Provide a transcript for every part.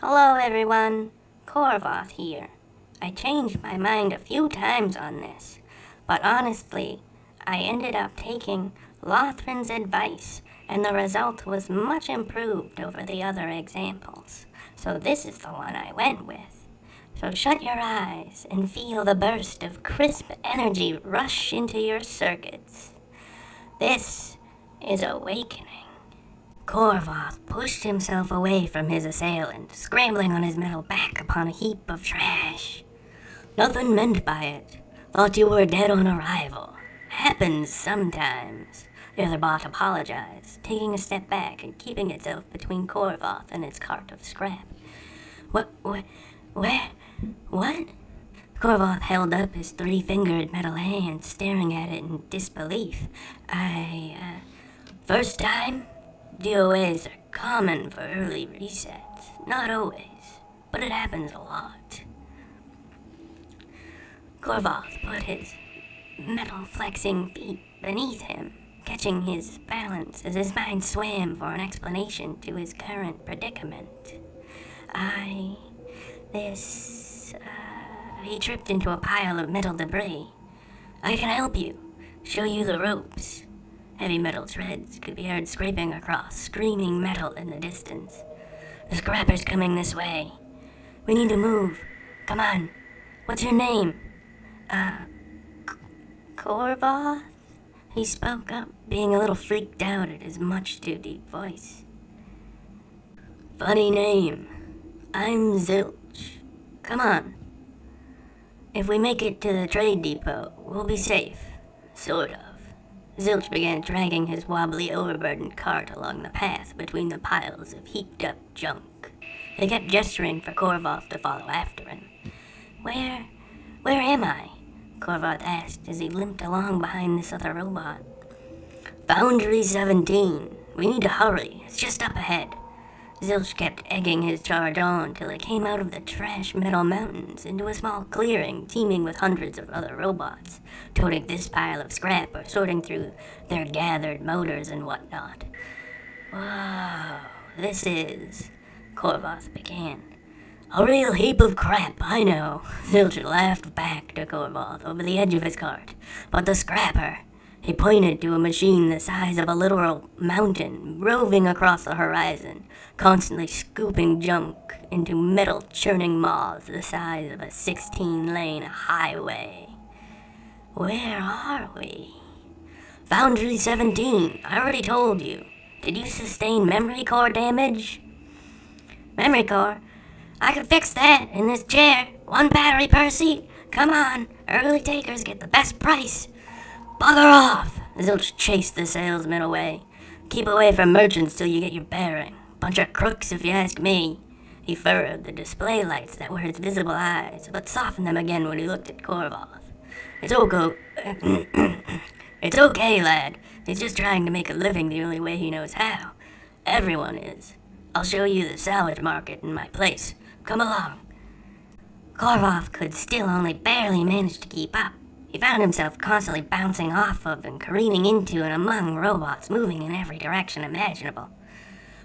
Hello everyone, Korvoth here. I changed my mind a few times on this, but honestly, I ended up taking Lothrin's advice, and the result was much improved over the other examples. So this is the one I went with. So shut your eyes and feel the burst of crisp energy rush into your circuits. This is awakening. Korvoth pushed himself away from his assailant, scrambling on his metal back upon a heap of trash. Nothing meant by it. Thought you were dead on arrival. Happens sometimes. The other bot apologized, taking a step back and keeping itself between Korvoth and its cart of scrap. What? Korvoth held up his three-fingered metal hand, staring at it in disbelief. First time? DOAs are common for early resets. Not always, but it happens a lot. Korvoth put his metal-flexing feet beneath him, catching his balance as his mind swam for an explanation to his current predicament. He tripped into a pile of metal debris. I can help you. Show you the ropes. Heavy metal treads could be heard scraping across, screaming metal in the distance. The scrapper's coming this way. We need to move. Come on. What's your name? Korvoth? He spoke up, being a little freaked out at his much too deep voice. Funny name. I'm Zilch. Come on. If we make it to the trade depot, we'll be safe. Sort of. Zilch began dragging his wobbly, overburdened cart along the path between the piles of heaped-up junk. He kept gesturing for Korvoth to follow after him. Where am I? Korvoth asked as he limped along behind this other robot. Foundry 17. We need to hurry. It's just up ahead. Zilch kept egging his charge on till it came out of the trash metal mountains into a small clearing teeming with hundreds of other robots, toting this pile of scrap or sorting through their gathered motors and whatnot. Whoa, this is... Korvoth began. A real heap of crap, I know. Zilch laughed back to Korvoth over the edge of his cart. But the scrapper... He pointed to a machine the size of a literal mountain, roving across the horizon, constantly scooping junk into metal-churning maws the size of a 16-lane highway. Where are we? Foundry 17, I already told you. Did you sustain memory core damage? Memory core? I could fix that in this chair. One battery per seat. Come on, early takers get the best price. Bugger off! Zilch chased the salesman away. Keep away from merchants till you get your bearing. Bunch of crooks, if you ask me. He furrowed the display lights that were his visible eyes, but softened them again when he looked at Korvoth. It's okay, lad. He's just trying to make a living the only way he knows how. Everyone is. I'll show you the salvage market in my place. Come along. Korvoth could still only barely manage to keep up. He found himself constantly bouncing off of and careening into and among robots moving in every direction imaginable.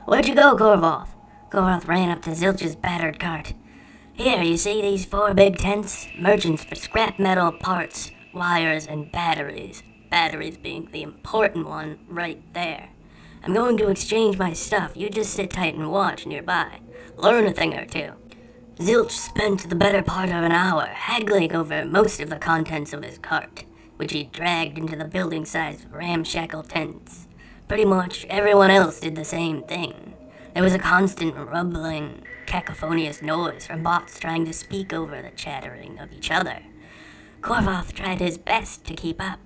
Where'd you go, Korvoth? Korvoth ran up to Zilch's battered cart. Here, you see these 4 big tents? Merchants for scrap metal, parts, wires, and batteries. Batteries being the important one right there. I'm going to exchange my stuff. You just sit tight and watch nearby. Learn a thing or two. Zilch spent the better part of an hour haggling over most of the contents of his cart, which he dragged into the building-sized ramshackle tents. Pretty much everyone else did the same thing. There was a constant rumbling, cacophonious noise from bots trying to speak over the chattering of each other. Korvoth tried his best to keep up.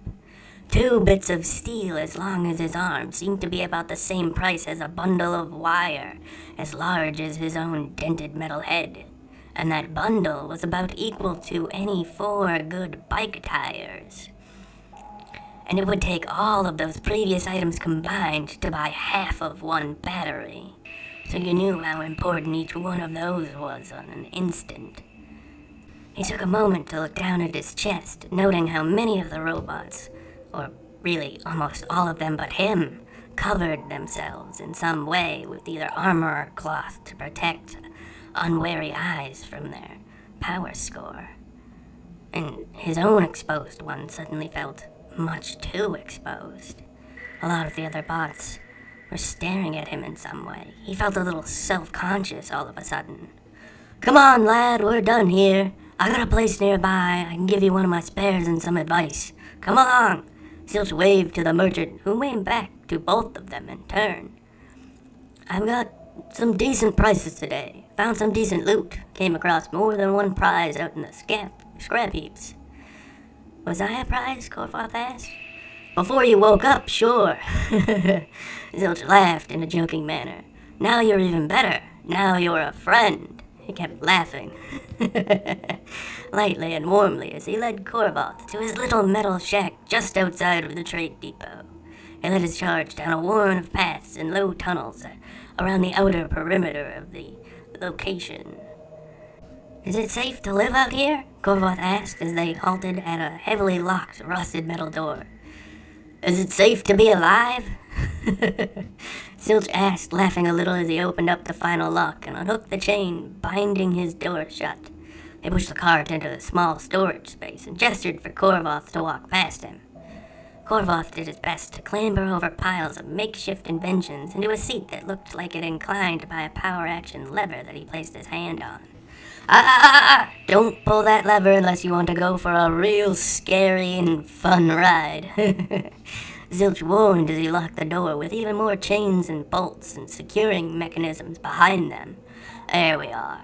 2 bits of steel as long as his arm seemed to be about the same price as a bundle of wire, as large as his own dented metal head. And that bundle was about equal to any 4 good bike tires. And it would take all of those previous items combined to buy half of 1 battery. So you knew how important each one of those was on an instant. He took a moment to look down at his chest, noting how many of the robots, or really almost all of them but him, covered themselves in some way with either armor or cloth to protect unwary eyes from their power score. And his own exposed one suddenly felt much too exposed. A lot of the other bots were staring at him in some way. He felt a little self-conscious all of a sudden. "Come on, lad, we're done here. I got a place nearby. I can give you one of my spares and some advice. Come along." Zilch waved to the merchant, who waved back to both of them in turn. "I've got some decent prices today. Found some decent loot. Came across more than one prize out in the scrap heaps." "Was I a prize?" Korvoth asked. "Before you woke up, sure." Zilch laughed in a joking manner. "Now you're even better. Now you're a friend." He kept laughing, lightly and warmly, as he led Korvoth to his little metal shack just outside of the trade depot. He led his charge down a warren of paths and low tunnels around the outer perimeter of the location. "Is it safe to live out here?" Korvoth asked as they halted at a heavily locked, rusted metal door. "Is it safe to be alive?" Zilch asked, laughing a little as he opened up the final lock and unhooked the chain binding his door shut. They pushed the cart into a small storage space and gestured for Korvoth to walk past him. Korvoth did his best to clamber over piles of makeshift inventions into a seat that looked like it inclined by a power-action lever that he placed his hand on. Don't pull that lever unless you want to go for a real scary and fun ride." Zilch warned as he locked the door with even more chains and bolts and securing mechanisms behind them. "There we are.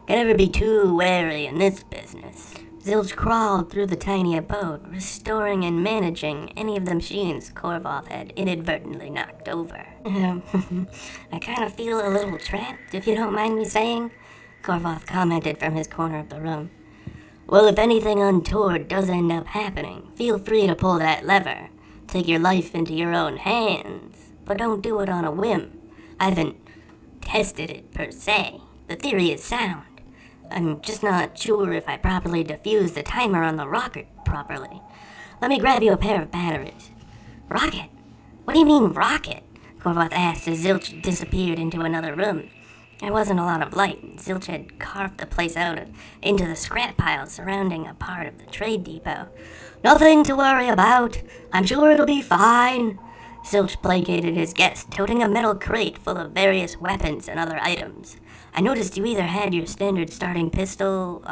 Can never be too wary in this business." Zilch crawled through the tiny abode, restoring and managing any of the machines Korvoth had inadvertently knocked over. "I kind of feel a little trapped, if you don't mind me saying," Korvoth commented from his corner of the room. "Well, if anything untoward does end up happening, feel free to pull that lever. Take your life into your own hands, but don't do it on a whim. I haven't tested it per se. The theory is sound. I'm just not sure if I properly defused the timer on the rocket properly. Let me grab you a pair of batteries." "Rocket? What do you mean, rocket?" Korvoth asked as Zilch disappeared into another room. There wasn't a lot of light, and Zilch had carved the place out into the scrap piles surrounding a part of the trade depot. "Nothing to worry about. I'm sure it'll be fine." Zilch placated his guest, toting a metal crate full of various weapons and other items. "I noticed you either had your standard starting pistol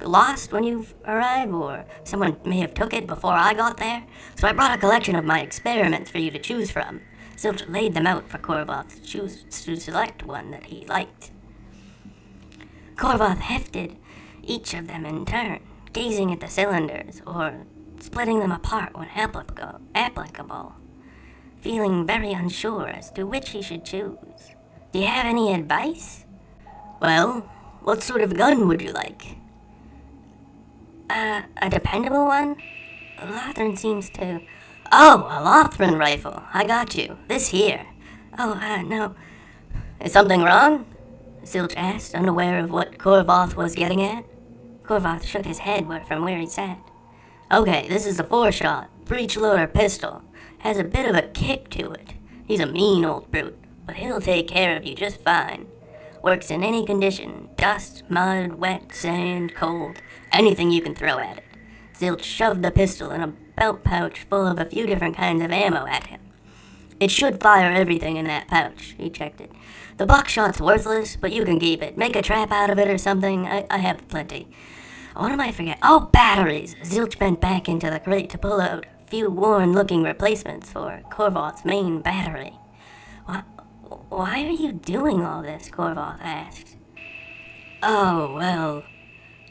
lost when you arrived, or someone may have took it before I got there, so I brought a collection of my experiments for you to choose from." Zilch laid them out for Korvoth to select one that he liked. Korvoth hefted each of them in turn, gazing at the cylinders, or splitting them apart when applicable, feeling very unsure as to which he should choose. "Do you have any advice?" "Well, what sort of gun would you like?" A dependable one? Lothran seems to..." "Oh, a Lothran rifle. I got you. This here." "Oh, no." "Is something wrong?" Zilch asked, unaware of what Korvoth was getting at. Korvoth shook his head from where he sat. "Okay, this is a 4-shot, breech-loader pistol. Has a bit of a kick to it. He's a mean old brute, but he'll take care of you just fine. Works in any condition. Dust, mud, wet, sand, cold. Anything you can throw at it." Zilch shoved the pistol in a belt pouch full of a few different kinds of ammo at him. "It should fire everything in that pouch," he checked it. "The buckshot's worthless, but you can keep it. Make a trap out of it or something. I have plenty. What am I forgetting? Oh, batteries!" Zilch bent back into the crate to pull out a few worn-looking replacements for Korvoth's main battery. Why are you doing all this?" Korvoth asked. "Oh, well,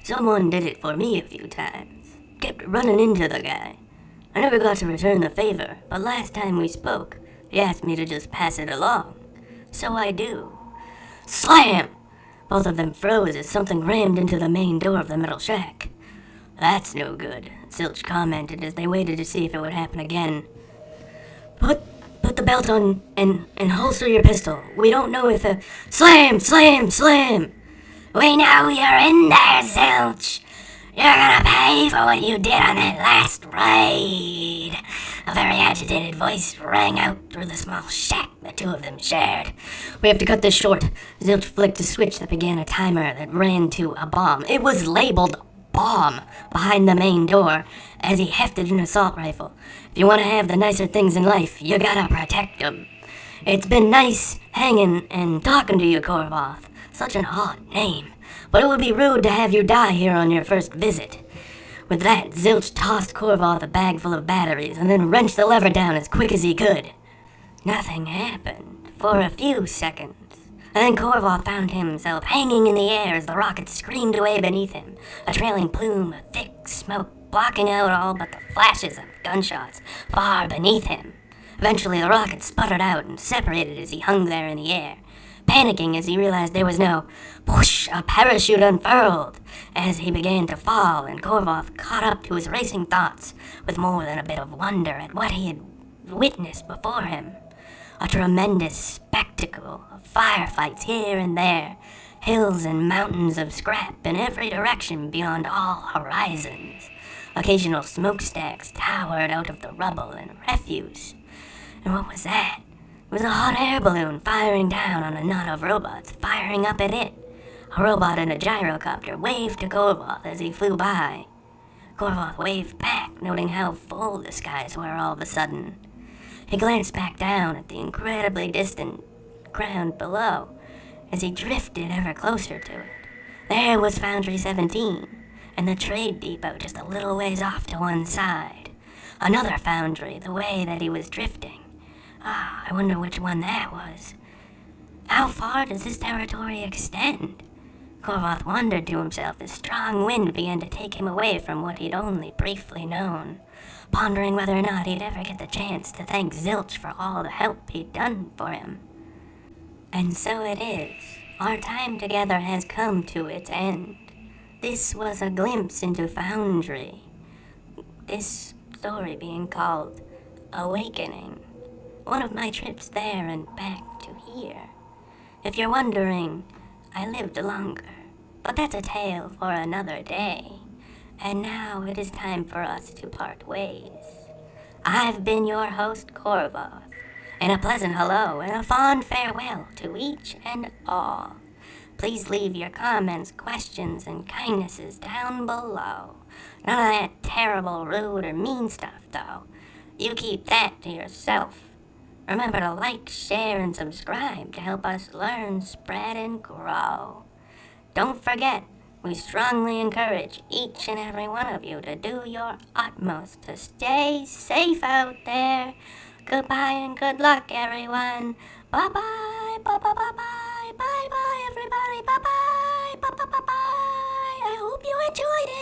someone did it for me a few times. Kept running into the guy. I never got to return the favor, but last time we spoke, he asked me to just pass it along. So I do." Slam! Both of them froze as something rammed into the main door of the metal shack. "That's no good," Zilch commented as they waited to see if it would happen again. Put the belt on and holster your pistol. We don't know if Slam! Slam! Slam! "We know you're in there, Zilch. You're gonna pay for what you did on that last raid. A very agitated voice rang out through the small shack the two of them shared. We have to cut this short. Zilch flicked a switch that began a timer that ran to a bomb. It was labeled bomb behind the main door as he hefted an assault rifle. If you want to have the nicer things in life, you gotta protect them. It's been nice hanging and talking to you, Korvoth. Such an odd name. But it would be rude to have you die here on your first visit. With that, Zilch tossed Korvoth a bag full of batteries and then wrenched the lever down as quick as he could. Nothing happened for a few seconds. And then Korvoth found himself hanging in the air as the rocket screamed away beneath him, a trailing plume of thick smoke blocking out all but the flashes of gunshots far beneath him. Eventually the rocket sputtered out and separated as he hung there in the air. Panicking as he realized there was no whoosh, a parachute unfurled as he began to fall, and Korvoth caught up to his racing thoughts with more than a bit of wonder at what he had witnessed before him. A tremendous spectacle of firefights here and there, hills and mountains of scrap in every direction beyond all horizons. Occasional smokestacks towered out of the rubble and refuse. And what was that? It was a hot air balloon firing down on a knot of robots firing up at it. A robot in a gyrocopter waved to Korvoth as he flew by. Korvoth waved back, noting how full the skies were all of a sudden. He glanced back down at the incredibly distant ground below as he drifted ever closer to it. There was Foundry 17, and the trade depot just a little ways off to one side. Another foundry the way that he was drifting. I wonder which one that was. How far does this territory extend? Korvoth wondered to himself as strong wind began to take him away from what he'd only briefly known, pondering whether or not he'd ever get the chance to thank Zilch for all the help he'd done for him. And so it is. Our time together has come to its end. This was a glimpse into Foundry. This story being called Awakening. One of my trips there and back to here. If you're wondering, I lived longer, but that's a tale for another day. And now it is time for us to part ways. I've been your host, Korvoth, and a pleasant hello and a fond farewell to each and all. Please leave your comments, questions, and kindnesses down below. None of that terrible, rude, or mean stuff, though. You keep that to yourself. Remember to like, share, and subscribe to help us learn, spread, and grow. Don't forget, we strongly encourage each and every one of you to do your utmost to stay safe out there. Goodbye and good luck, everyone. Bye-bye, bye-bye, bye-bye, bye-bye, everybody. Bye-bye, bye-bye, bye-bye. I hope you enjoyed it.